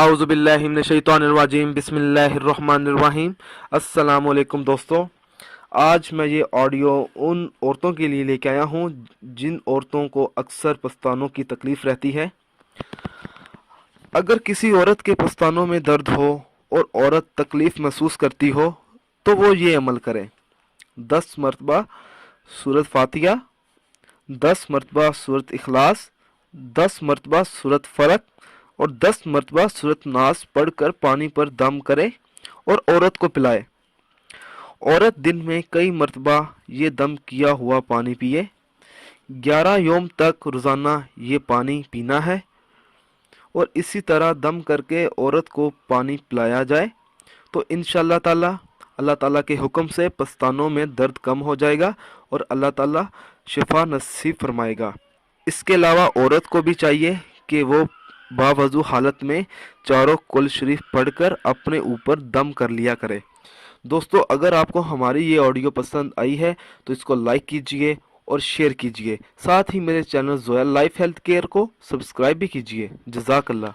اعوذ باللہ من الشیطان الرجیم، بسم اللہ الرحمن الرحیم۔ السلام علیکم دوستو، آج میں یہ آڈیو ان عورتوں کے لیے لے کے آیا ہوں جن عورتوں کو اکثر پستانوں کی تکلیف رہتی ہے۔ اگر کسی عورت کے پستانوں میں درد ہو اور عورت تکلیف محسوس کرتی ہو تو وہ یہ عمل کرے: 10 مرتبہ سورۃ فاتحہ، 10 مرتبہ سورۃ اخلاص، 10 مرتبہ سورۃ فلق اور 10 مرتبہ سورۃ ناس پڑھ کر پانی پر دم کرے اور عورت کو پلائے۔ عورت دن میں کئی مرتبہ یہ دم کیا ہوا پانی پیے۔ 11 یوم تک روزانہ یہ پانی پینا ہے اور اسی طرح دم کر کے عورت کو پانی پلایا جائے تو انشاءاللہ تعالی اللہ تعالیٰ کے حکم سے پستانوں میں درد کم ہو جائے گا اور اللہ تعالیٰ شفا نصیب فرمائے گا۔ اس کے علاوہ عورت کو بھی چاہیے کہ وہ باوضو حالت میں چاروں کل شریف پڑھ کر اپنے اوپر دم کر لیا کرے۔ دوستو، اگر آپ کو ہماری یہ آڈیو پسند آئی ہے تو اس کو لائک کیجئے اور شیئر کیجئے، ساتھ ہی میرے channel Zoya life health care کو سبسکرائب بھی کیجئے۔ جزاک اللہ۔